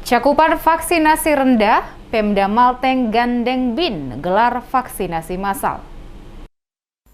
Cakupan vaksinasi rendah, Pemda Malteng gandeng BIN gelar vaksinasi massal.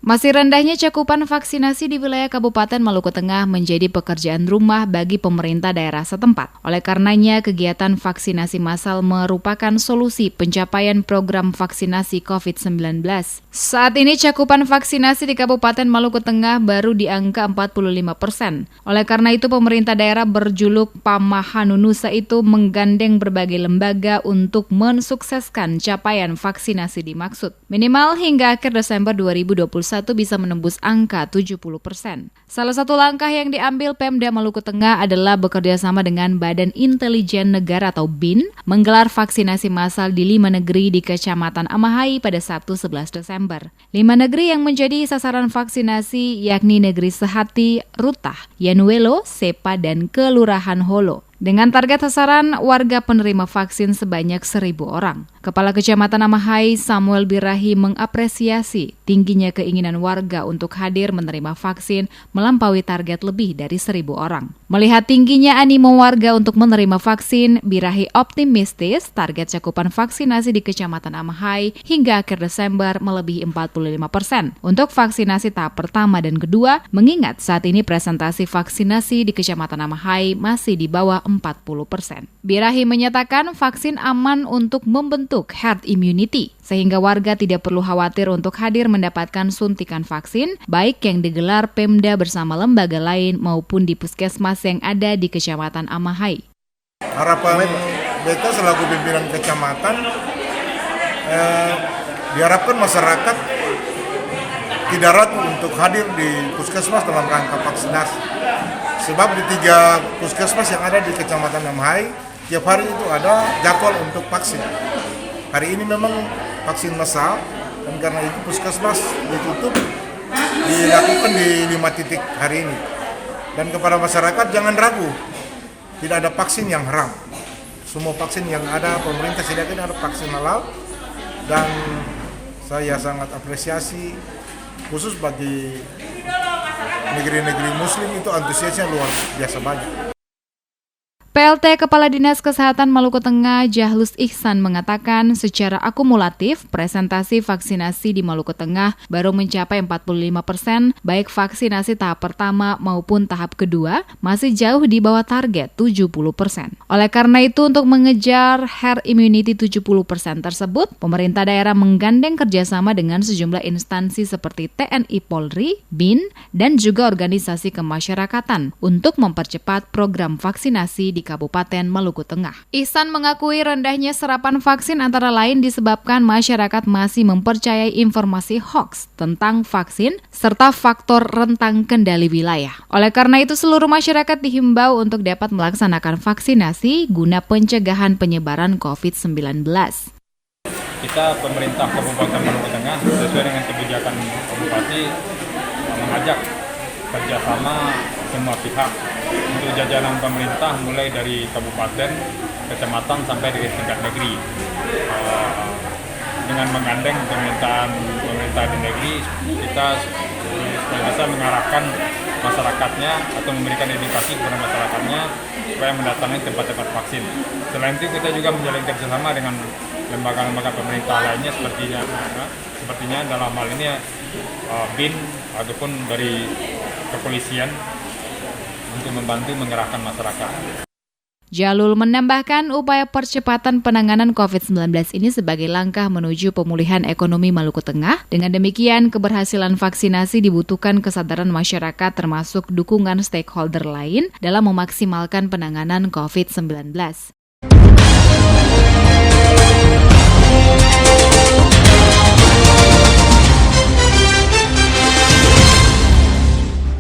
Masih rendahnya cakupan vaksinasi di wilayah Kabupaten Maluku Tengah menjadi pekerjaan rumah bagi pemerintah daerah setempat. Oleh karenanya, kegiatan vaksinasi massal merupakan solusi pencapaian program vaksinasi COVID-19. Saat ini cakupan vaksinasi di Kabupaten Maluku Tengah baru di angka 45%. Oleh karena itu, pemerintah daerah berjuluk Pamahanunusa itu menggandeng berbagai lembaga untuk mensukseskan capaian vaksinasi dimaksud. Minimal hingga akhir Desember 2021 bisa menembus angka 70%. Salah satu langkah yang diambil Pemda Maluku Tengah adalah bekerja sama dengan Badan Intelijen Negara atau BIN menggelar vaksinasi massal di 5 negeri di Kecamatan Amahai pada Sabtu 11 Desember. 5 negeri yang menjadi sasaran vaksinasi yakni Negeri Sehati, Rutah, Yanuelo, Sepa, dan Kelurahan Holo. Dengan target sasaran warga penerima vaksin sebanyak 1.000 orang. Kepala Kecamatan Amahai, Samuel Birahi, mengapresiasi tingginya keinginan warga untuk hadir menerima vaksin melampaui target lebih dari 1.000 orang. Melihat tingginya animo warga untuk menerima vaksin, Birahi optimistis target cakupan vaksinasi di Kecamatan Amahai hingga akhir Desember melebihi 45%. Untuk vaksinasi tahap pertama dan kedua, mengingat saat ini presentasi vaksinasi di Kecamatan Amahai masih di bawah 40%. Birahi menyatakan vaksin aman untuk membentuk herd immunity, sehingga warga tidak perlu khawatir untuk hadir mendapatkan suntikan vaksin, baik yang digelar Pemda bersama lembaga lain maupun di puskesmas yang ada di Kecamatan Amahai. Harapan beta selaku pimpinan kecamatan, diharapkan masyarakat tidak ragu untuk hadir di puskesmas dalam rangka vaksinasi. Sebab di 3 puskesmas yang ada di Kecamatan Amahai, tiap hari itu ada jadwal untuk vaksin. Hari ini memang vaksin massal, dan karena itu puskesmas ditutup, dilakukan di 5 titik hari ini. Dan kepada masyarakat jangan ragu, tidak ada vaksin yang haram. Semua vaksin yang ada, pemerintah sediakan ada vaksin halal, dan saya sangat apresiasi khusus bagi negeri-negeri muslim itu antusiasnya luar biasa banyak. PLT Kepala Dinas Kesehatan Maluku Tengah Jahlus Ihsan mengatakan secara akumulatif presentasi vaksinasi di Maluku Tengah baru mencapai 45%, baik vaksinasi tahap pertama maupun tahap kedua masih jauh di bawah target 70%. Oleh karena itu untuk mengejar herd immunity 70% tersebut, pemerintah daerah menggandeng kerjasama dengan sejumlah instansi seperti TNI Polri, BIN, dan juga organisasi kemasyarakatan untuk mempercepat program vaksinasi di Kabupaten Maluku Tengah. Ihsan mengakui rendahnya serapan vaksin antara lain disebabkan masyarakat masih mempercayai informasi hoaks tentang vaksin serta faktor rentang kendali wilayah. Oleh karena itu seluruh masyarakat dihimbau untuk dapat melaksanakan vaksinasi guna pencegahan penyebaran COVID-19. Kita pemerintah Kabupaten Maluku Tengah sesuai dengan kebijakan Bupati mengajak kerjasama semua pihak untuk jajaran pemerintah mulai dari kabupaten, kecamatan sampai di tingkat negeri. Dengan menggandeng permintaan pemerintah di negeri, kita bisa mengarahkan masyarakatnya atau memberikan edukasi kepada masyarakatnya supaya mendatangi tempat-tempat vaksin. Selain itu kita juga menjalin kerjasama dengan lembaga-lembaga pemerintah lainnya sepertinya dalam hal ini BIN ataupun dari kepolisian untuk membantu mengerahkan masyarakat. Jalul menambahkan upaya percepatan penanganan COVID-19 ini sebagai langkah menuju pemulihan ekonomi Maluku Tengah. Dengan demikian, keberhasilan vaksinasi dibutuhkan kesadaran masyarakat termasuk dukungan stakeholder lain dalam memaksimalkan penanganan COVID-19.